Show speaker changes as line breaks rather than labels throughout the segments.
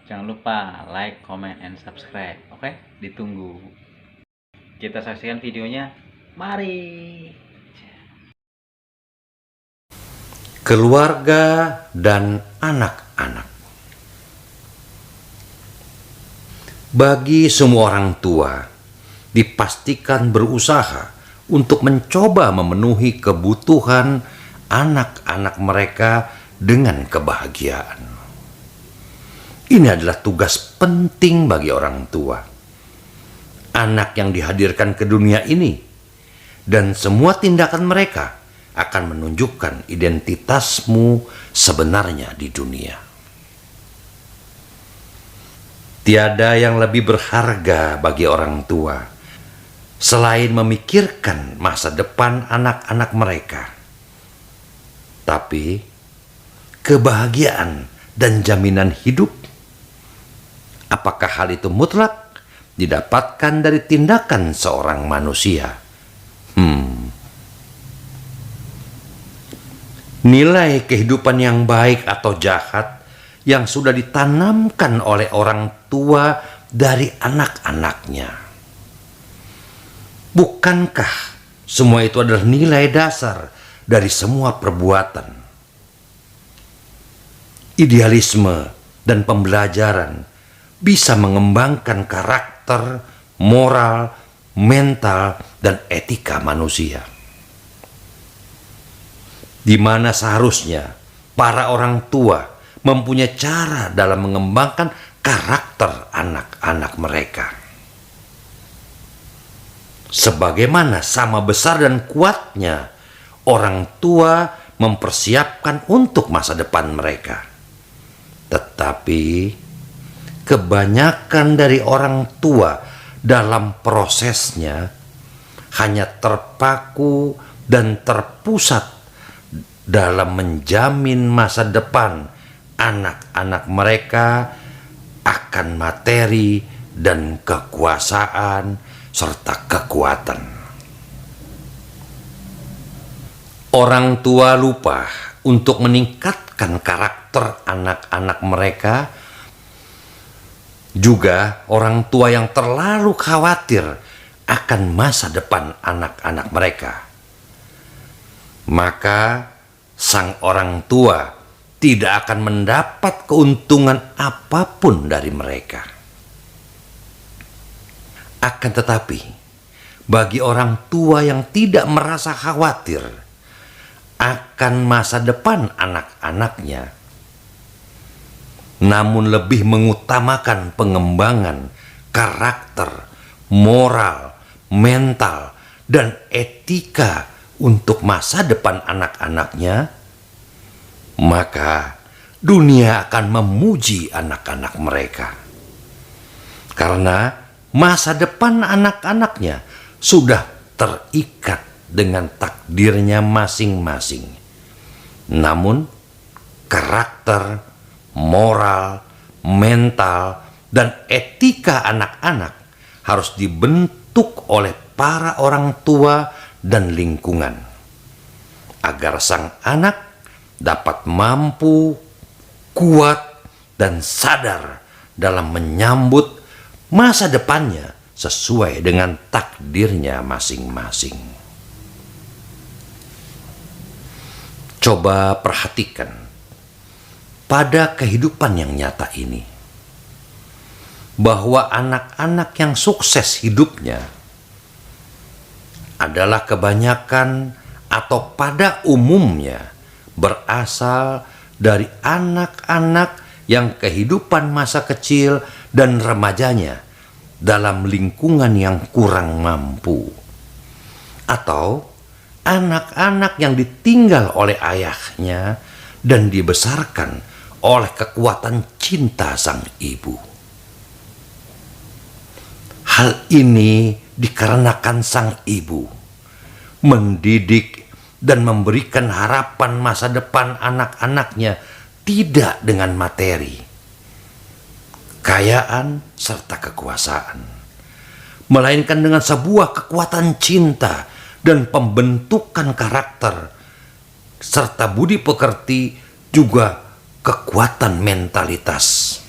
Jangan lupa like, comment, and subscribe. Oke, ditunggu. Kita saksikan videonya. Mari.
Keluarga dan anak-anak. Bagi semua orang tua, dipastikan berusaha untuk mencoba memenuhi kebutuhan anak-anak mereka dengan kebahagiaan. Ini adalah tugas penting bagi orang tua. Anak yang dihadirkan ke dunia ini dan semua tindakan mereka akan menunjukkan identitasmu sebenarnya di dunia. Tiada yang lebih berharga bagi orang tua selain memikirkan masa depan anak-anak mereka. Tapi kebahagiaan dan jaminan hidup, apakah hal itu mutlak didapatkan dari tindakan seorang manusia? Nilai kehidupan yang baik atau jahat yang sudah ditanamkan oleh orang tua dari anak-anaknya. Bukankah semua itu adalah nilai dasar dari semua perbuatan? Idealisme dan pembelajaran bisa mengembangkan karakter, moral, mental, dan etika manusia. Di mana seharusnya para orang tua mempunyai cara dalam mengembangkan karakter anak-anak mereka. Sebagaimana sama besar dan kuatnya orang tua mempersiapkan untuk masa depan mereka. Tetapi kebanyakan dari orang tua dalam prosesnya hanya terpaku dan terpusat dalam menjamin masa depan anak-anak mereka akan materi dan kekuasaan serta kekuatan. Orang tua lupa untuk meningkatkan karakter anak-anak mereka. Juga orang tua yang terlalu khawatir akan masa depan anak-anak mereka. Maka sang orang tua tidak akan mendapat keuntungan apapun dari mereka. Akan tetapi, bagi orang tua yang tidak merasa khawatir akan masa depan anak-anaknya, namun lebih mengutamakan pengembangan karakter, moral, mental, dan etika untuk masa depan anak-anaknya, maka dunia akan memuji anak-anak mereka. Karena masa depan anak-anaknya sudah terikat dengan takdirnya masing-masing. Namun, karakter, moral, mental, dan etika anak-anak harus dibentuk oleh para orang tua dan lingkungan, agar sang anak dapat mampu, kuat, dan sadar dalam menyambut masa depannya sesuai dengan takdirnya masing-masing. Coba perhatikan pada kehidupan yang nyata ini, bahwa anak-anak yang sukses hidupnya adalah kebanyakan atau pada umumnya berasal dari anak-anak yang kehidupan masa kecil dan remajanya dalam lingkungan yang kurang mampu, atau anak-anak yang ditinggal oleh ayahnya dan dibesarkan oleh kekuatan cinta sang ibu. Hal ini dikarenakan sang ibu mendidik dan memberikan harapan masa depan anak-anaknya tidak dengan materi, kekayaan, serta kekuasaan, melainkan dengan sebuah kekuatan cinta dan pembentukan karakter, serta budi pekerti, juga kekuatan mentalitas.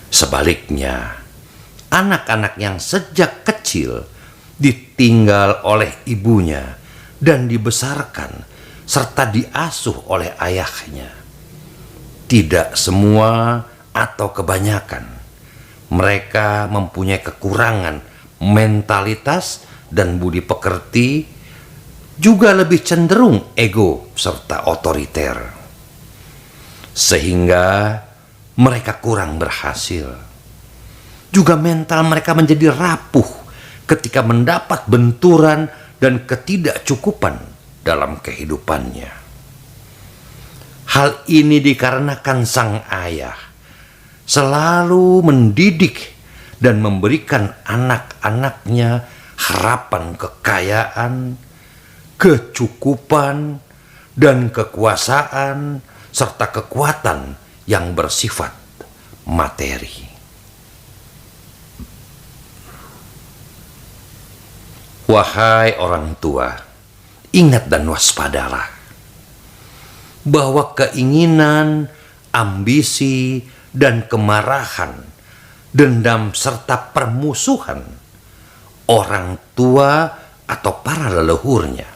Sebaliknya, anak-anak yang sejak kecil ditinggal oleh ibunya dan dibesarkan serta diasuh oleh ayahnya, tidak semua atau kebanyakan mereka mempunyai kekurangan mentalitas dan budi pekerti, juga lebih cenderung ego serta otoriter, sehingga mereka kurang berhasil. Juga mental mereka menjadi rapuh ketika mendapat benturan dan ketidakcukupan dalam kehidupannya. Hal ini dikarenakan sang ayah selalu mendidik dan memberikan anak-anaknya harapan kekayaan, kecukupan, dan kekuasaan, serta kekuatan yang bersifat materi. Wahai orang tua, ingat dan waspadalah bahwa keinginan, ambisi, dan kemarahan, dendam, serta permusuhan orang tua atau para leluhurnya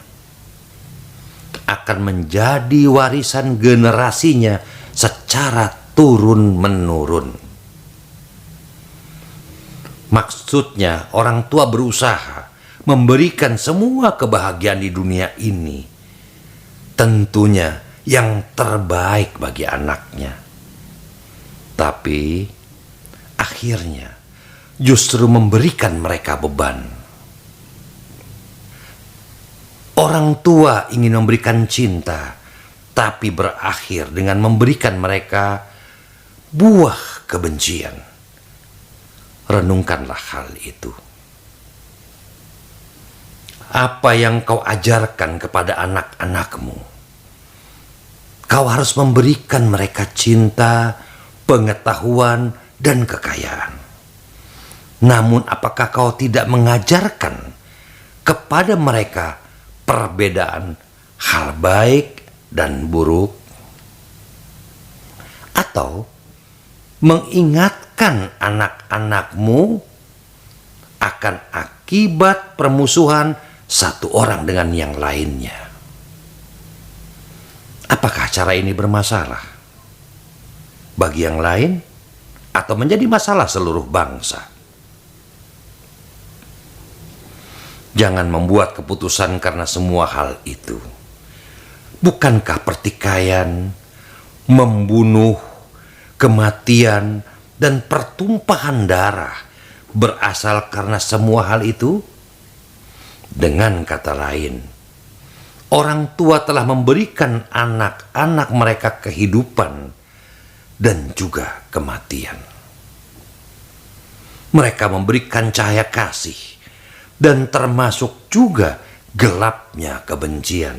akan menjadi warisan generasinya secara turun-menurun. Maksudnya, orang tua berusaha memberikan semua kebahagiaan di dunia ini, tentunya yang terbaik bagi anaknya. Tapi akhirnya justru memberikan mereka beban. Orang tua ingin memberikan cinta, tapi berakhir dengan memberikan mereka buah kebencian. Renungkanlah hal itu. Apa yang kau ajarkan kepada anak-anakmu? Kau harus memberikan mereka cinta, pengetahuan, dan kekayaan. Namun apakah kau tidak mengajarkan kepada mereka perbedaan hal baik dan buruk? Atau mengingatkan anak-anakmu akan akibat permusuhan satu orang dengan yang lainnya? Apakah cara ini bermasalah bagi yang lain atau menjadi masalah seluruh bangsa? Jangan membuat keputusan karena semua hal itu. Bukankah pertikaian, membunuh, kematian, dan pertumpahan darah berasal karena semua hal itu? Dengan kata lain, orang tua telah memberikan anak-anak mereka kehidupan dan juga kematian. Mereka memberikan cahaya kasih dan termasuk juga gelapnya kebencian.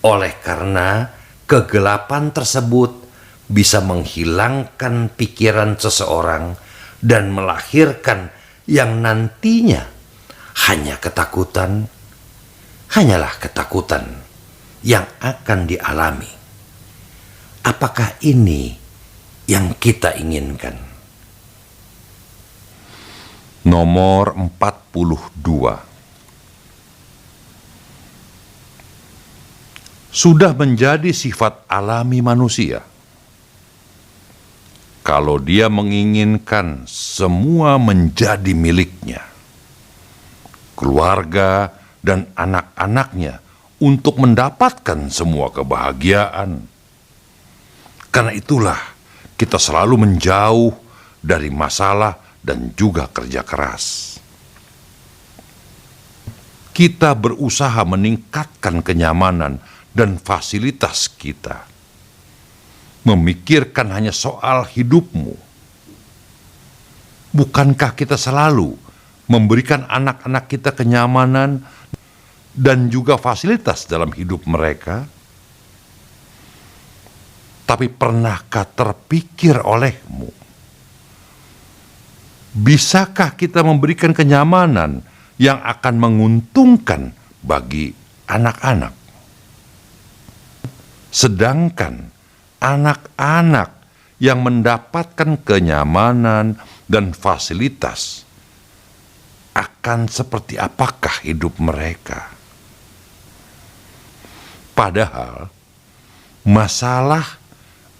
Oleh karena kegelapan tersebut bisa menghilangkan pikiran seseorang dan melahirkan yang nantinya hanyalah ketakutan yang akan dialami. Apakah ini yang kita inginkan?
Nomor 42. Sudah menjadi sifat alami manusia. Kalau dia menginginkan semua menjadi miliknya, keluarga dan anak-anaknya untuk mendapatkan semua kebahagiaan. Karena itulah kita selalu menjauh dari masalah dan juga kerja keras. Kita berusaha meningkatkan kenyamanan dan fasilitas kita. Memikirkan hanya soal hidupmu. Bukankah kita selalu memberikan anak-anak kita kenyamanan dan juga fasilitas dalam hidup mereka? Tapi pernahkah terpikir olehmu, bisakah kita memberikan kenyamanan yang akan menguntungkan bagi anak-anak? Sedangkan anak-anak yang mendapatkan kenyamanan dan fasilitas, akan seperti apakah hidup mereka? Padahal masalah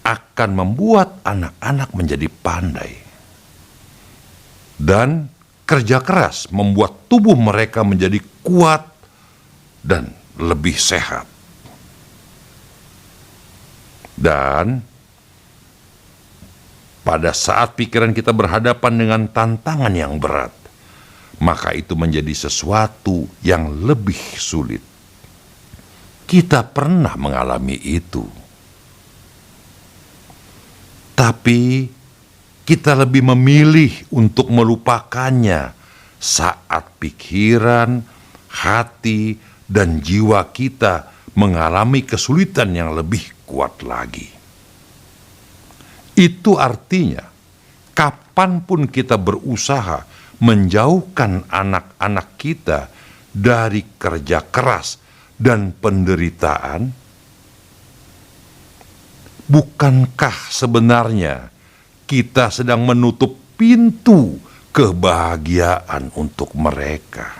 akan membuat anak-anak menjadi pandai, dan kerja keras membuat tubuh mereka menjadi kuat dan lebih sehat. Dan pada saat pikiran kita berhadapan dengan tantangan yang berat, maka itu menjadi sesuatu yang lebih sulit. Kita pernah mengalami itu. Tapi kita lebih memilih untuk melupakannya saat pikiran, hati, dan jiwa kita mengalami kesulitan yang lebih kuat lagi. Itu artinya, kapanpun kita berusaha menjauhkan anak-anak kita dari kerja keras dan penderitaan, bukankah sebenarnya kita sedang menutup pintu kebahagiaan untuk mereka?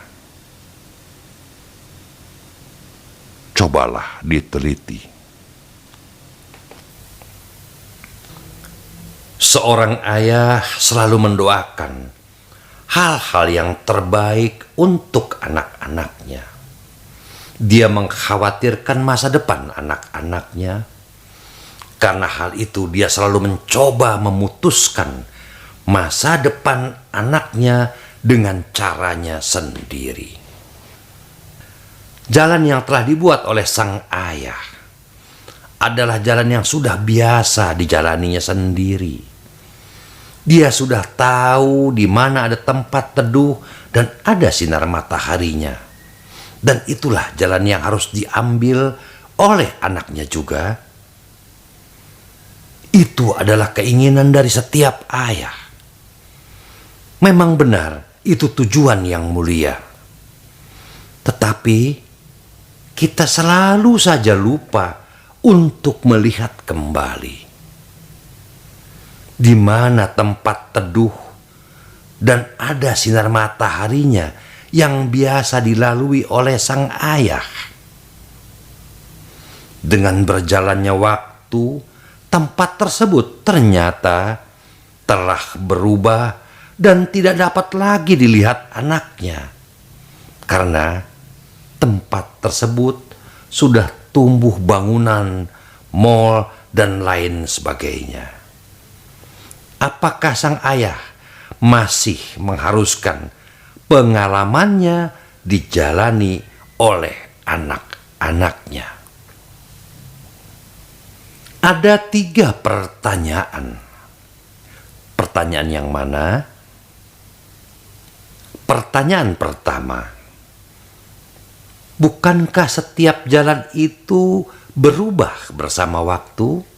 Cobalah diteliti.
Seorang ayah selalu mendoakan hal-hal yang terbaik untuk anak-anaknya. Dia mengkhawatirkan masa depan anak-anaknya. Karena hal itu dia selalu mencoba memutuskan masa depan anaknya dengan caranya sendiri. Jalan yang telah dibuat oleh sang ayah adalah jalan yang sudah biasa dijalaninya sendiri. Dia sudah tahu di mana ada tempat teduh dan ada sinar mataharinya. Dan itulah jalan yang harus diambil oleh anaknya juga. Itu adalah keinginan dari setiap ayah. Memang benar, itu tujuan yang mulia. Tetapi kita selalu saja lupa untuk melihat kembali di mana tempat teduh dan ada sinar mataharinya yang biasa dilalui oleh sang ayah. Dengan berjalannya waktu, tempat tersebut ternyata telah berubah dan tidak dapat lagi dilihat anaknya, karena tempat tersebut sudah tumbuh bangunan, mal, dan lain sebagainya. Apakah sang ayah masih mengharuskan pengalamannya dijalani oleh anak-anaknya? Ada 3 pertanyaan. Pertanyaan yang mana? Pertanyaan pertama, bukankah setiap jalan itu berubah bersama waktu?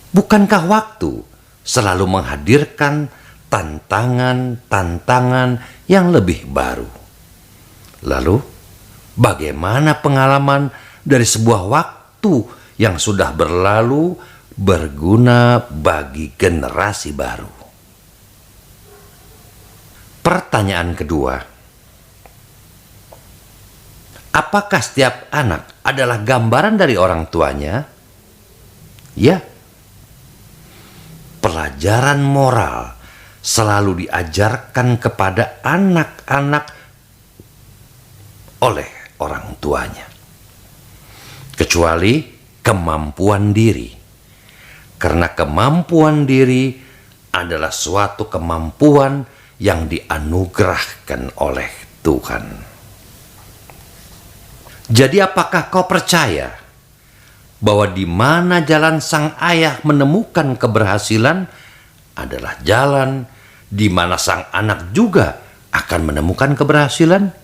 Bukankah waktu selalu menghadirkan tantangan-tantangan yang lebih baru? Lalu, bagaimana pengalaman dari sebuah waktu yang sudah berlalu berguna bagi generasi baru? Pertanyaan kedua, apakah setiap anak adalah gambaran dari orang tuanya? Ya. Pelajaran moral selalu diajarkan kepada anak-anak oleh orang tuanya, kecuali kemampuan diri, karena kemampuan diri adalah suatu kemampuan yang dianugerahkan oleh Tuhan. Jadi apakah kau percaya bahwa di mana jalan sang ayah menemukan keberhasilan adalah jalan di mana sang anak juga akan menemukan keberhasilan?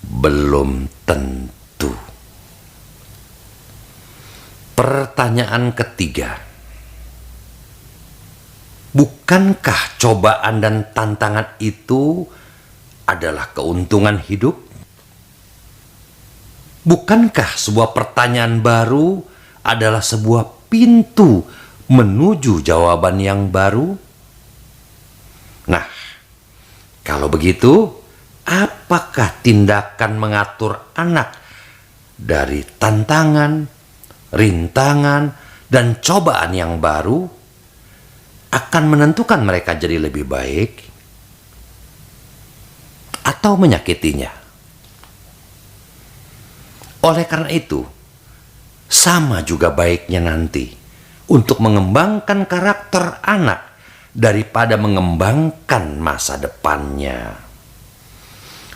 Belum tentu. Pertanyaan ketiga, bukankah cobaan dan tantangan itu adalah keuntungan hidup? Bukankah sebuah pertanyaan baru adalah sebuah pintu menuju jawaban yang baru? Nah, kalau begitu, apakah tindakan mengatur anak dari tantangan, rintangan, dan cobaan yang baru akan menentukan mereka jadi lebih baik atau menyakitinya? Oleh karena itu, sama juga baiknya nanti untuk mengembangkan karakter anak daripada mengembangkan masa depannya.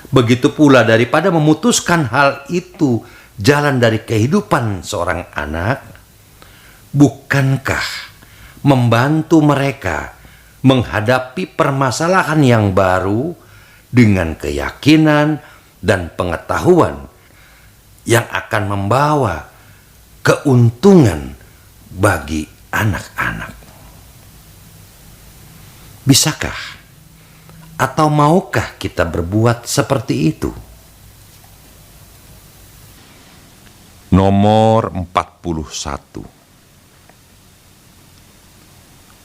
Begitu pula daripada memutuskan hal itu jalan dari kehidupan seorang anak, bukankah membantu mereka menghadapi permasalahan yang baru dengan keyakinan dan pengetahuan yang akan membawa keuntungan bagi anak-anak? Bisakah atau maukah kita berbuat seperti itu?
Nomor 41.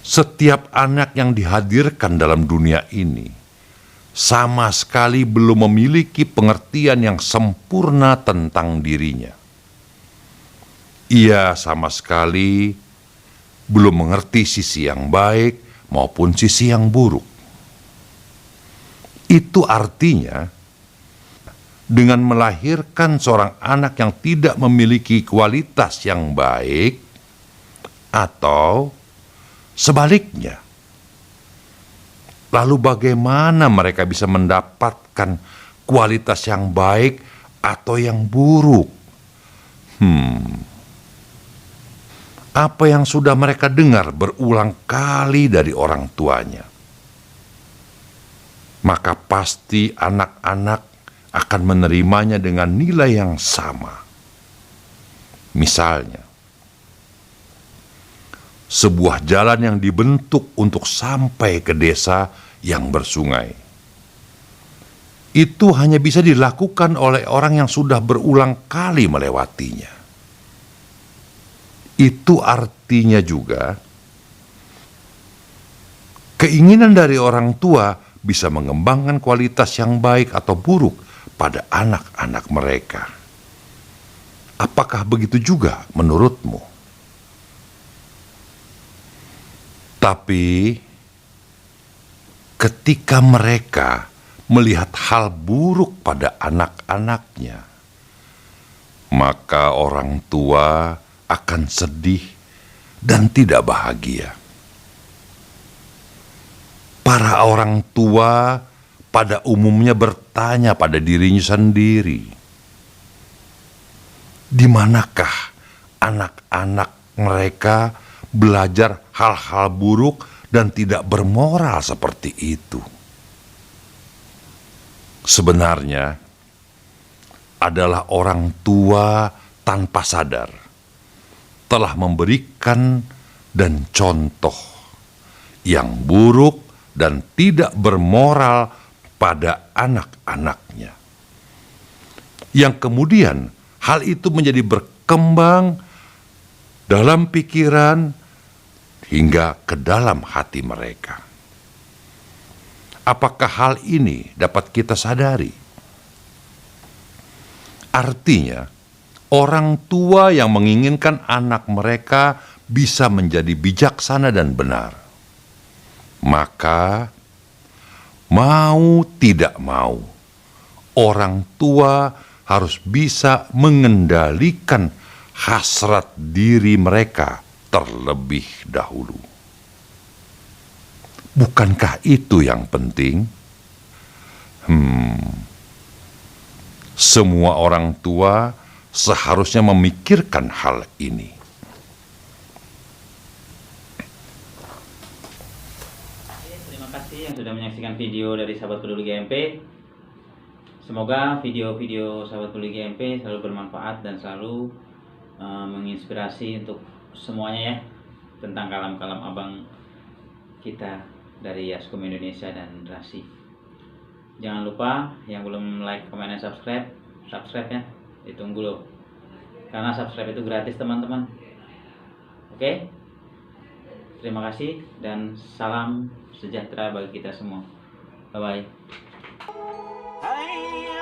Setiap anak yang dihadirkan dalam dunia ini sama sekali belum memiliki pengertian yang sempurna tentang dirinya. Ia sama sekali belum mengerti sisi yang baik maupun sisi yang buruk. Itu artinya, dengan melahirkan seorang anak yang tidak memiliki kualitas yang baik, atau sebaliknya, lalu bagaimana mereka bisa mendapatkan kualitas yang baik atau yang buruk? Apa yang sudah mereka dengar berulang kali dari orang tuanya? Maka pasti anak-anak akan menerimanya dengan nilai yang sama. Misalnya, sebuah jalan yang dibentuk untuk sampai ke desa yang bersungai. Itu hanya bisa dilakukan oleh orang yang sudah berulang kali melewatinya. Itu artinya juga keinginan dari orang tua bisa mengembangkan kualitas yang baik atau buruk pada anak-anak mereka. Apakah begitu juga menurutmu? Tapi ketika mereka melihat hal buruk pada anak-anaknya, maka orang tua akan sedih dan tidak bahagia. Para orang tua pada umumnya bertanya pada dirinya sendiri, di manakah anak-anak mereka belajar hal-hal buruk dan tidak bermoral seperti itu? Sebenarnya adalah orang tua tanpa sadar telah memberikan dan contoh yang buruk dan tidak bermoral pada anak-anaknya, yang kemudian hal itu menjadi berkembang dalam pikiran hingga ke dalam hati mereka. Apakah hal ini dapat kita sadari? Artinya, orang tua yang menginginkan anak mereka bisa menjadi bijaksana dan benar, maka mau tidak mau, orang tua harus bisa mengendalikan hasrat diri mereka terlebih dahulu. Bukankah itu yang penting? Semua orang tua seharusnya memikirkan hal ini.
Terima kasih yang sudah menyaksikan video dari Sahabat Peduli GMP. Semoga video-video Sahabat Peduli GMP selalu bermanfaat dan selalu menginspirasi untuk semuanya ya, tentang kalam-kalam abang kita dari Yaskum Indonesia dan Rasi. Jangan lupa yang belum like, comment, dan subscribe ya. Ditunggu loh, karena subscribe itu gratis teman-teman. Oke? Terima kasih dan salam sejahtera bagi kita semua. Bye bye.